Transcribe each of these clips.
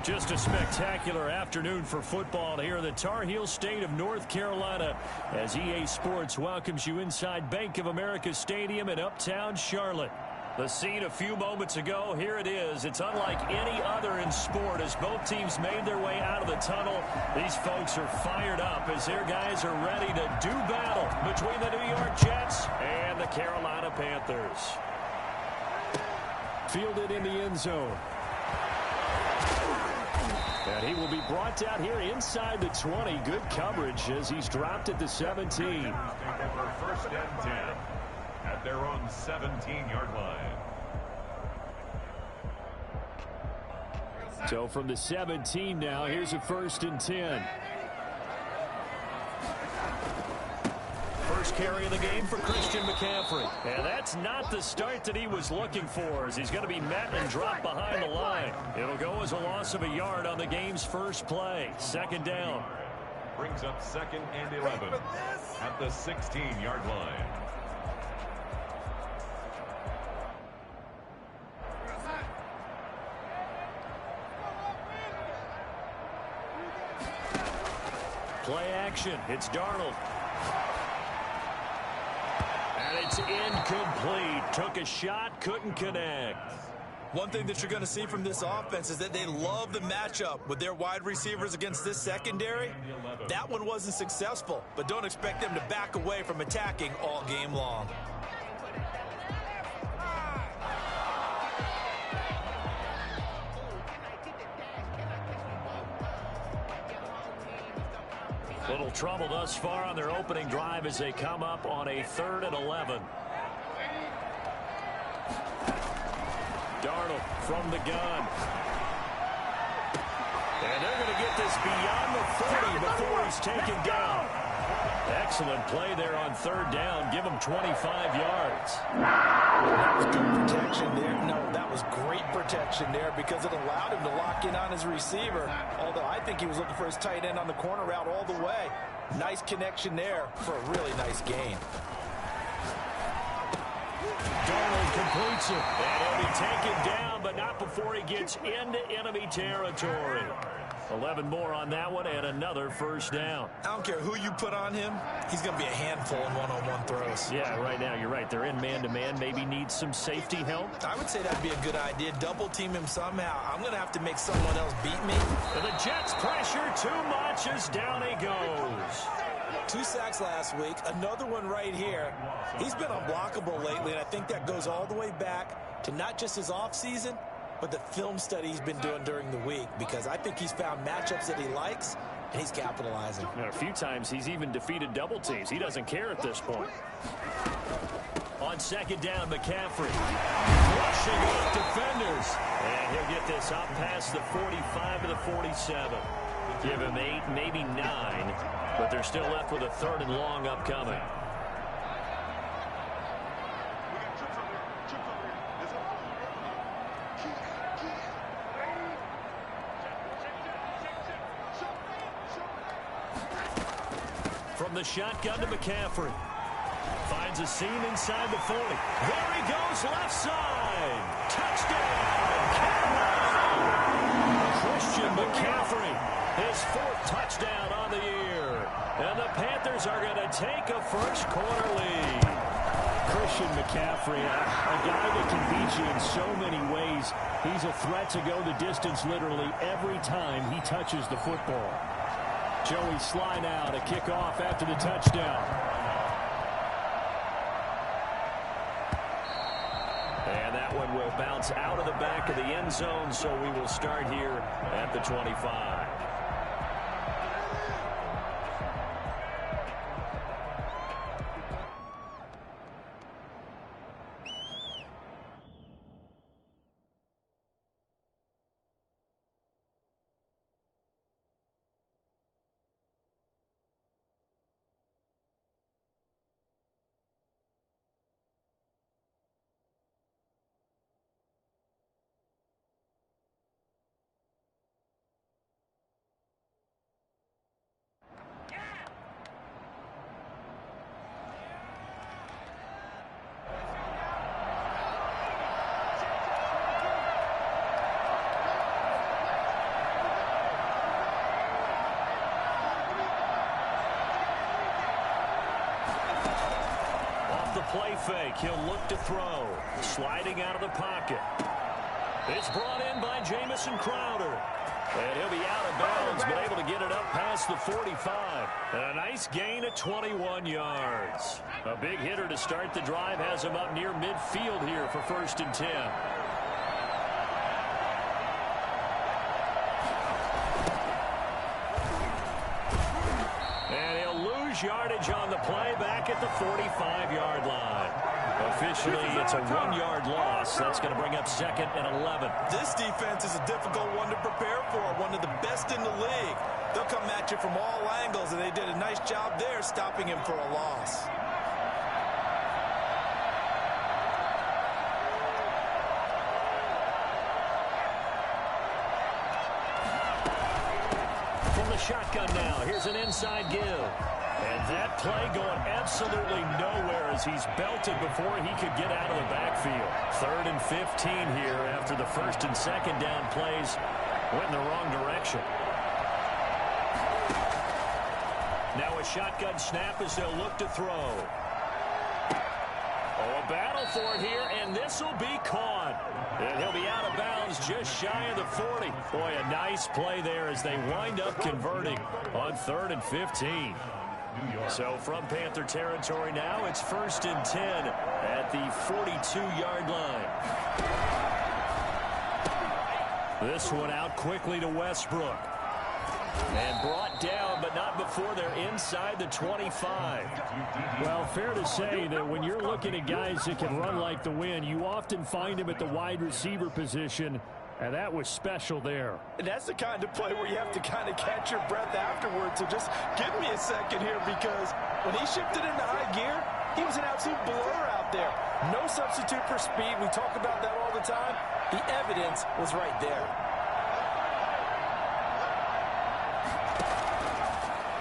Just a spectacular afternoon for football here in the Tar Heel state of North Carolina as EA Sports welcomes you inside Bank of America Stadium in Uptown Charlotte. The scene a few moments ago, here it is. It's unlike any other in sport as both teams made their way out of the tunnel. These folks are fired up as their guys are ready to do battle between the New York Jets and the Carolina Panthers. Fielded in the end zone. And he will be brought down here inside the 20. Good coverage as he's dropped at the 17. First and 10 at their own 17-yard line. So from the 17 now, here's a 1st and 10. First carry of the game for Christian McCaffrey. And that's not the start that he was looking for as he's going to be met and dropped behind the line. It'll go as a loss of a yard on the game's first play. 2nd down. Brings up 2nd and 11 at the 16-yard line. Play action. It's Darnold. And it's incomplete. Took a shot, couldn't connect. One thing that you're going to see from this offense is that they love the matchup with their wide receivers against this secondary. That one wasn't successful, but don't expect them to back away from attacking all game long. Little trouble thus far on their opening drive as they come up on a 3rd and 11. Darnold from the gun. And they're going to get this beyond the 40 before he's taken down. Excellent play there on 3rd down. Give him 25 yards. That was good protection there. No, that was great protection there because it allowed him to lock in on his receiver. Although I think he was looking for his tight end on the corner route all the way. Nice connection there for a really nice gain. Darnold completes it. And he'll be taken down, but not before he gets into enemy territory. 11 more on that one and another 1st down. I don't care who you put on him. He's going to be a handful in one-on-one throws. Yeah, right now you're right. They're in man-to-man. Maybe need some safety help. I would say that'd be a good idea. Double team him somehow. I'm going to have to make someone else beat me. And the Jets pressure too much as down he goes. 2 sacks last week. Another one right here. He's been unblockable lately, and I think that goes all the way back to not just his offseason, but the film study he's been doing during the week, because I think he's found matchups that he likes, and he's capitalizing. And a few times he's even defeated double teams. He doesn't care at this point. On 2nd down, McCaffrey rushing off defenders. And he'll get this up past the 45 to the 47. Give him 8, maybe 9, but they're still left with a 3rd and long upcoming. From the shotgun to McCaffrey. Finds a seam inside the 40. There he goes, left side. Touchdown, Carolina! Christian McCaffrey, his 4th touchdown on the year. And the Panthers are going to take a first-quarter lead. Christian McCaffrey, a guy that can beat you in so many ways. He's a threat to go the distance literally every time he touches the football. Joey Sly now to kick off after the touchdown. And that one will bounce out of the back of the end zone, so we will start here at the 25. fake. He'll look to throw. Sliding out of the pocket. It's brought in by Jamison Crowder. And he'll be out of bounds, but able to get it up past the 45. And a nice gain of 21 yards. A big hitter to start the drive has him up near midfield here for 1st and 10. And he'll lose yardage on the play back at the 45-yard line. Officially, it's a 1-yard loss. That's going to bring up 2nd and 11. This defense is a difficult one to prepare for, one of the best in the league. They'll come at you from all angles, and they did a nice job there stopping him for a loss. From the shotgun now, here's an inside give. And that play going absolutely nowhere as he's belted before he could get out of the backfield. 3rd and 15 here after the 1st and 2nd down plays went in the wrong direction. Now a shotgun snap as they'll look to throw. Oh, a battle for it here, and this will be caught. And he'll be out of bounds just shy of the 40. Boy, a nice play there as they wind up converting on 3rd and 15. So from Panther territory now, it's 1st and 10 at the 42-yard line. This one out quickly to Westbrook. And brought down, but not before they're inside the 25. Well, fair to say that when you're looking at guys that can run like the wind, you often find them at the wide receiver position. And that was special there. And that's the kind of play where you have to kind of catch your breath afterwards. So just give me a second here, because when he shifted into high gear, he was an absolute blur out there. No substitute for speed. We talk about that all the time. The evidence was right there.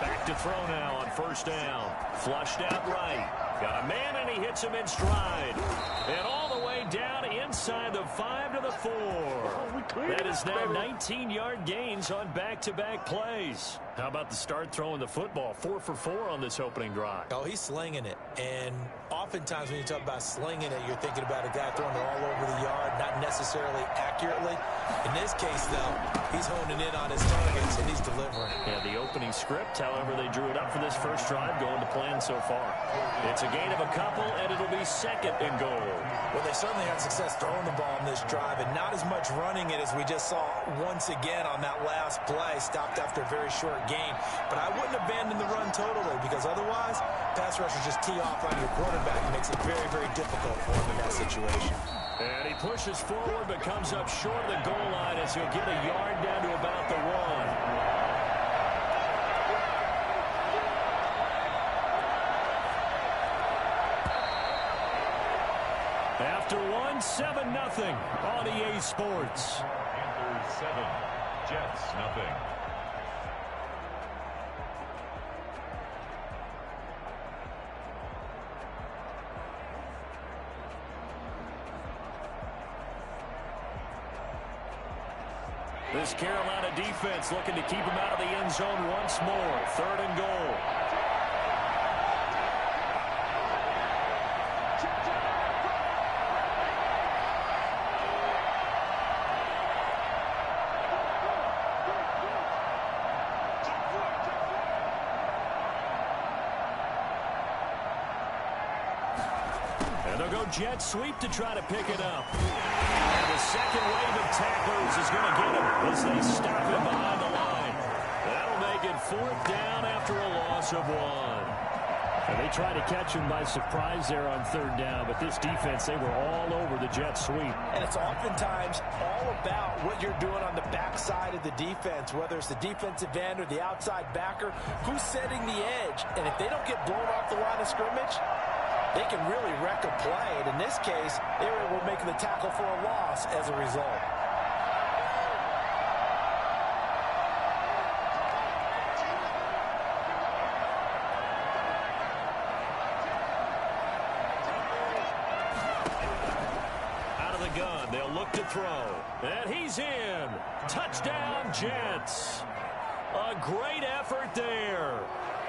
Back to throw now on 1st down. Flushed out right. Got a man, and he hits him in stride. And all the way down inside the 5 to the 4. That is now 19-yard gains on back-to-back plays. How about the start throwing the football? 4 for 4 on this opening drive. Oh, he's slinging it. And oftentimes when you talk about slinging it, you're thinking about a guy throwing it all over the yard, not necessarily accurately. In this case, though, he's honing in on his targets, and he's delivering. Yeah, the opening script, however, they drew it up for this first drive, going to plan so far. It's a gain of a couple, and it'll be 2nd and goal. Well, they certainly had success throwing the ball in this drive, and not as much running it as we just saw once again on that last play, stopped after a very short gain. But I wouldn't abandon the run totally, because otherwise, pass rushers just tee off on your quarterback. It makes it very, very difficult for him in that situation. And he pushes forward, but comes up short of the goal line as he'll get a yard down to about the 1. After 7-0 on EA Sports. Panthers 7, Jets 0. This Carolina defense looking to keep him out of the end zone once more. 3rd and goal. And they'll go jet sweep to try to pick it up. And the second wave of tacklers is going to get him as they stop him behind the line. That'll make it 4th down after a loss of 1. And they tried to catch him by surprise there on 3rd down, but this defense, they were all over the jet sweep. And it's oftentimes all about what you're doing on the backside of the defense, whether it's the defensive end or the outside backer, who's setting the edge. And if they don't get blown off the line of scrimmage, they can really wreck a play. And in this case, they were able to make the tackle for a loss as a result. Out of the gun, they'll look to throw. And he's in. Touchdown, Jets. A great effort there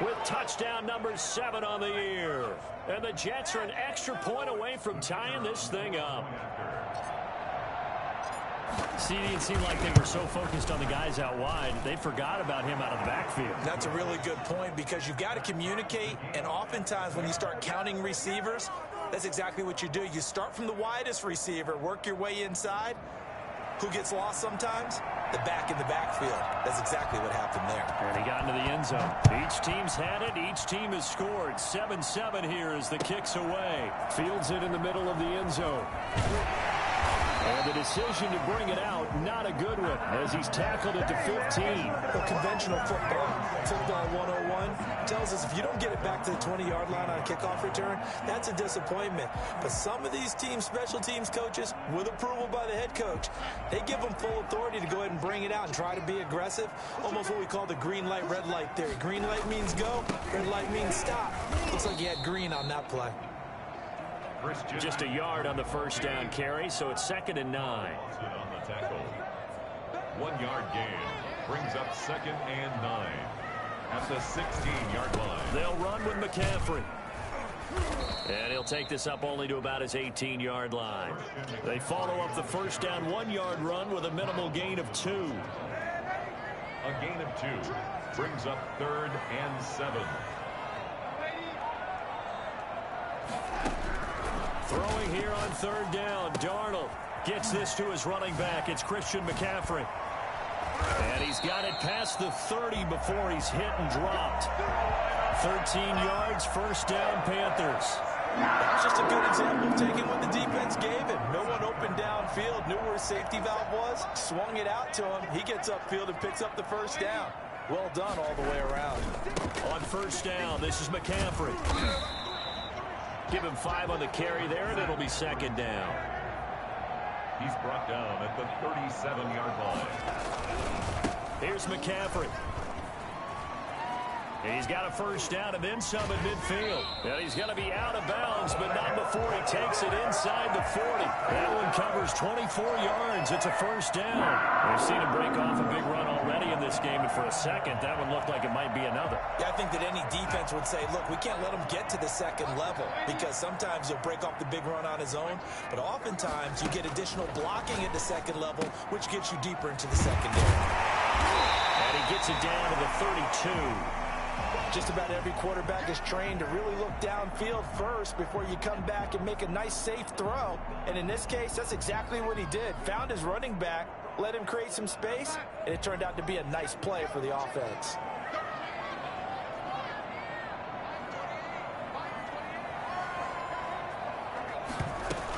with touchdown number 7 on the year. And the Jets are an extra point away from tying this thing up. See, it seemed like they were so focused on the guys out wide, they forgot about him out of the backfield. That's a really good point because you've got to communicate, and oftentimes when you start counting receivers, that's exactly what you do. You start from the widest receiver, work your way inside. Who gets lost sometimes? The back in the backfield. That's exactly what happened there. And he got into the end zone. Each team's had it. Each team has scored. 7-7 here as the kick's away. Fields it in the middle of the end zone. And the decision to bring it out, not a good one, as he's tackled at the 15. Well, conventional football 101 tells us if you don't get it back to the 20-yard line on a kickoff return, that's a disappointment. But some of these teams, special teams coaches, with approval by the head coach, they give them full authority to go ahead and bring it out and try to be aggressive, almost what we call the green light, red light theory. Green light means go, red light means stop. Looks like he had green on that play. Just a yard on the first down carry, so it's 2nd and 9. On the tackle. 1-yard gain brings up 2nd and 9 at the 16-yard line. They'll run with McCaffrey. And he'll take this up only to about his 18-yard line. They follow up the first down 1-yard run with a minimal gain of 2. A gain of 2 brings up 3rd and 7. Throwing here on 3rd down. Darnold gets this to his running back. It's Christian McCaffrey. And he's got it past the 30 before he's hit and dropped. 13 yards, first down, Panthers. That was just a good example of taking what the defense gave him. No one open downfield, knew where his safety valve was, swung it out to him. He gets upfield and picks up the first down. Well done all the way around. On first down, this is McCaffrey. Give him 5 on the carry there, and it'll be 2nd down. He's brought down at the 37-yard line. Here's McCaffrey. He's got a first down and then some at midfield. And he's going to be out of bounds, but not before he takes it inside the 40. That one covers 24 yards. It's a first down. We've seen him break off a big run already in this game, and for a second, that one looked like it might be another. Yeah, I think that any defense would say, look, we can't let him get to the 2nd level because sometimes he'll break off the big run on his own, but oftentimes you get additional blocking at the 2nd level, which gets you deeper into the secondary. And he gets it down to the 32. Just about every quarterback is trained to really look downfield first before you come back and make a nice, safe throw. And in this case, that's exactly what he did. Found his running back, let him create some space, and it turned out to be a nice play for the offense.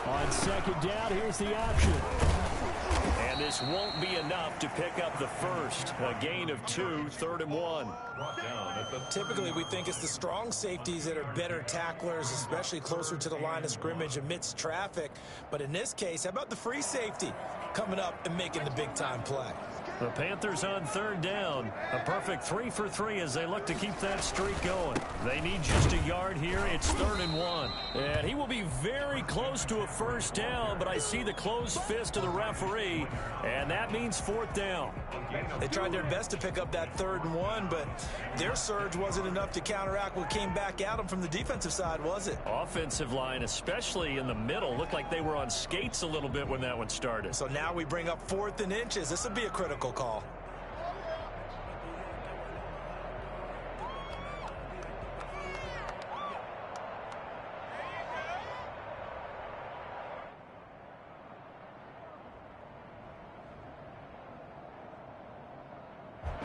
On 2nd down, here's the option. And this won't be enough to pick up the first. A gain of 2, 3rd and 1. Typically, we think it's the strong safeties that are better tacklers, especially closer to the line of scrimmage amidst traffic. But in this case, how about the free safety coming up and making the big-time play? The Panthers on 3rd down. A perfect 3 for 3 as they look to keep that streak going. They need just a yard here. It's 3rd and 1. And he will be very close to a first down, but I see the closed fist of the referee, and that means 4th down. They tried their best to pick up that 3rd and 1, but their surge wasn't enough to counteract what came back at them from the defensive side, was it? Offensive line, especially in the middle, looked like they were on skates a little bit when that one started. So now we bring up 4th and inches. This would be a critical call.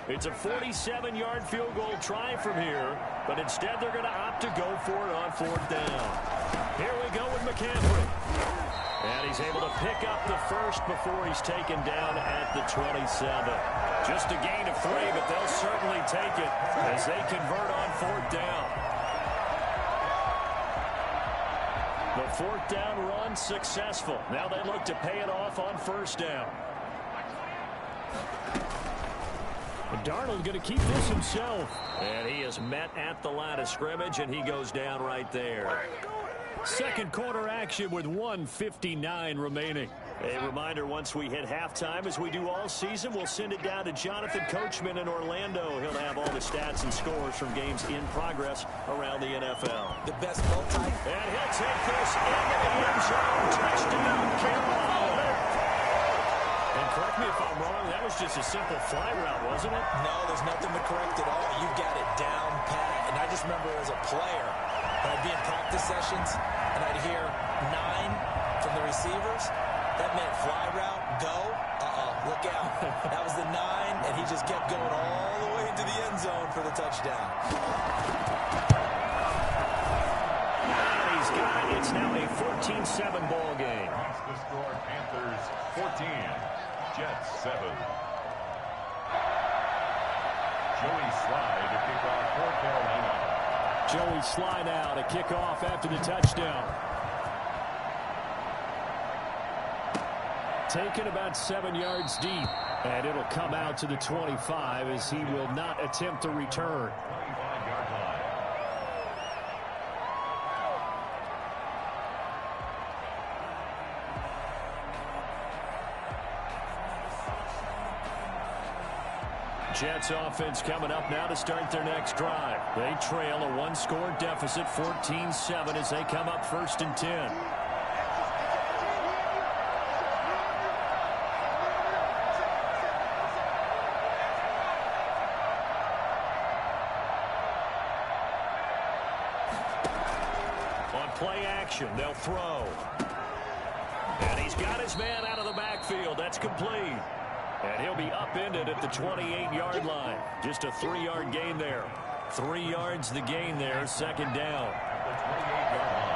It's a 47-yard field goal try from here, but instead they're going to opt to go for it on 4th down. Here we go with McCaffrey. And he's able to pick up the first before he's taken down at the 27. Just a gain of 3, but they'll certainly take it as they convert on 4th down. The 4th down run successful. Now they look to pay it off on 1st down. Darnold going to keep this himself. And he is met at the line of scrimmage, and he goes down right there. Second quarter action with 1:59 remaining. A reminder, once we hit halftime, as we do all season, we'll send it down to Jonathan Coachman in Orlando. He'll have all the stats and scores from games in progress around the NFL. The best multi. And he'll take this into the end zone. Touchdown, Carolina. And correct me if I'm wrong, that was just a simple fly route, wasn't it? No, there's nothing to correct at all. You've got it down pat. And I just remember as a player, when I'd be in practice sessions, and I'd hear 9 from the receivers. That meant fly route, go, look out. That was the 9, and he just kept going all the way into the end zone for the touchdown. And he's got it. It's now a 14-7 ball game. That's the score. Panthers 14, Jets 7. Joey Slye to kick off for Carolina. Joey Slye now to kick off after the touchdown. Taken about 7 yards deep. And it'll come out to the 25 as he will not attempt to return. 25-yard line. Jets offense coming up now to start their next drive. They trail a 1-score deficit, 14-7, as they come up 1st and 10. Play action. They'll throw. And he's got his man out of the backfield. That's complete. And he'll be upended at the 28-yard line. Just a 3-yard gain there. 3 yards the gain there. 2nd down. The 28-yard line.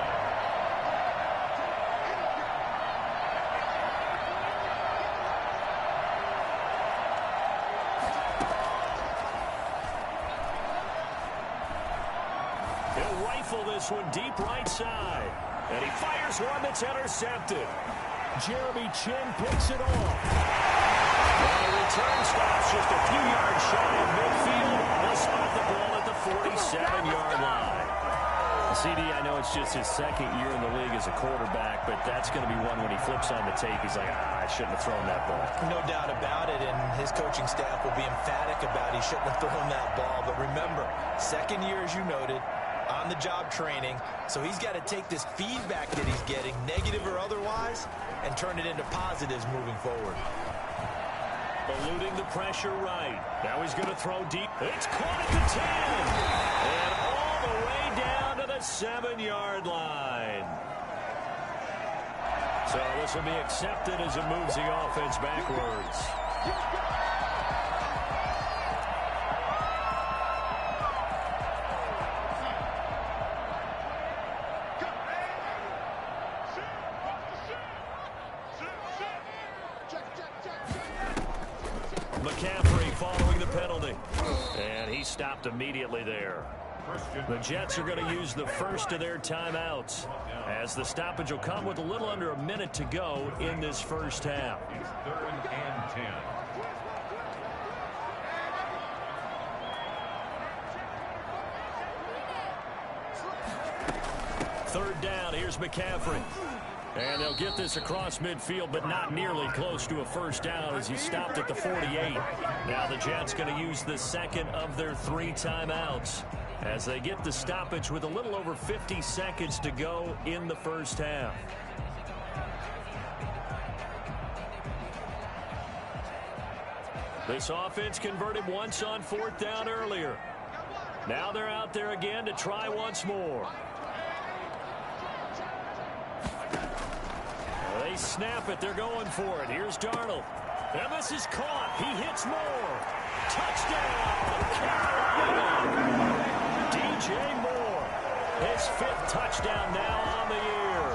He'll rifle this one deep right side. And he fires one that's intercepted. Jeremy Chinn picks it off. And the return stops just a few yards shy of midfield. He'll spot the ball at the 47-yard line. CD, I know it's just his 2nd year in the league as a quarterback, but that's going to be one when he flips on the tape. He's like, I shouldn't have thrown that ball. No doubt about it, and his coaching staff will be emphatic about he shouldn't have thrown that ball. But remember, 2nd year, as you noted, on-the-job training, so he's got to take this feedback that he's getting, negative or otherwise, and turn it into positives moving forward. Eluding the pressure right. Now he's going to throw deep. It's caught at the 10. And all the way down to the 7-yard line. So this will be accepted as it moves the offense backwards. McCaffrey following the penalty. And he stopped immediately there. The Jets are going to use the first of their timeouts, as the stoppage will come with a little under a minute to go in this first half. It's 3rd and 10. Third down, here's McCaffrey. And they'll get this across midfield, but not nearly close to a first down as he stopped at the 48. Now the Jets going to use the 2nd of their 3 timeouts as they get the stoppage with a little over 50 seconds to go in the first half. This offense converted once on 4th down earlier. Now they're out there again to try once more. They snap it. They're going for it. Here's Darnold. And this is caught. He hits Moore. Touchdown, Carolina. DJ Moore. His 5th touchdown now on the year.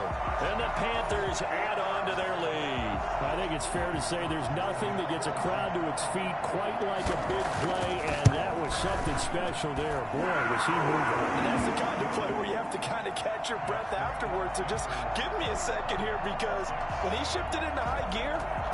And the Panthers add on to their lead. I think it's fair to say there's nothing that gets a crowd to its feet quite like a big play, and that was something special there. Boy, was he moving. And that's the kind of play where you have to kind of catch your breath afterwards. So just give me a second here, because when he shifted into high gear,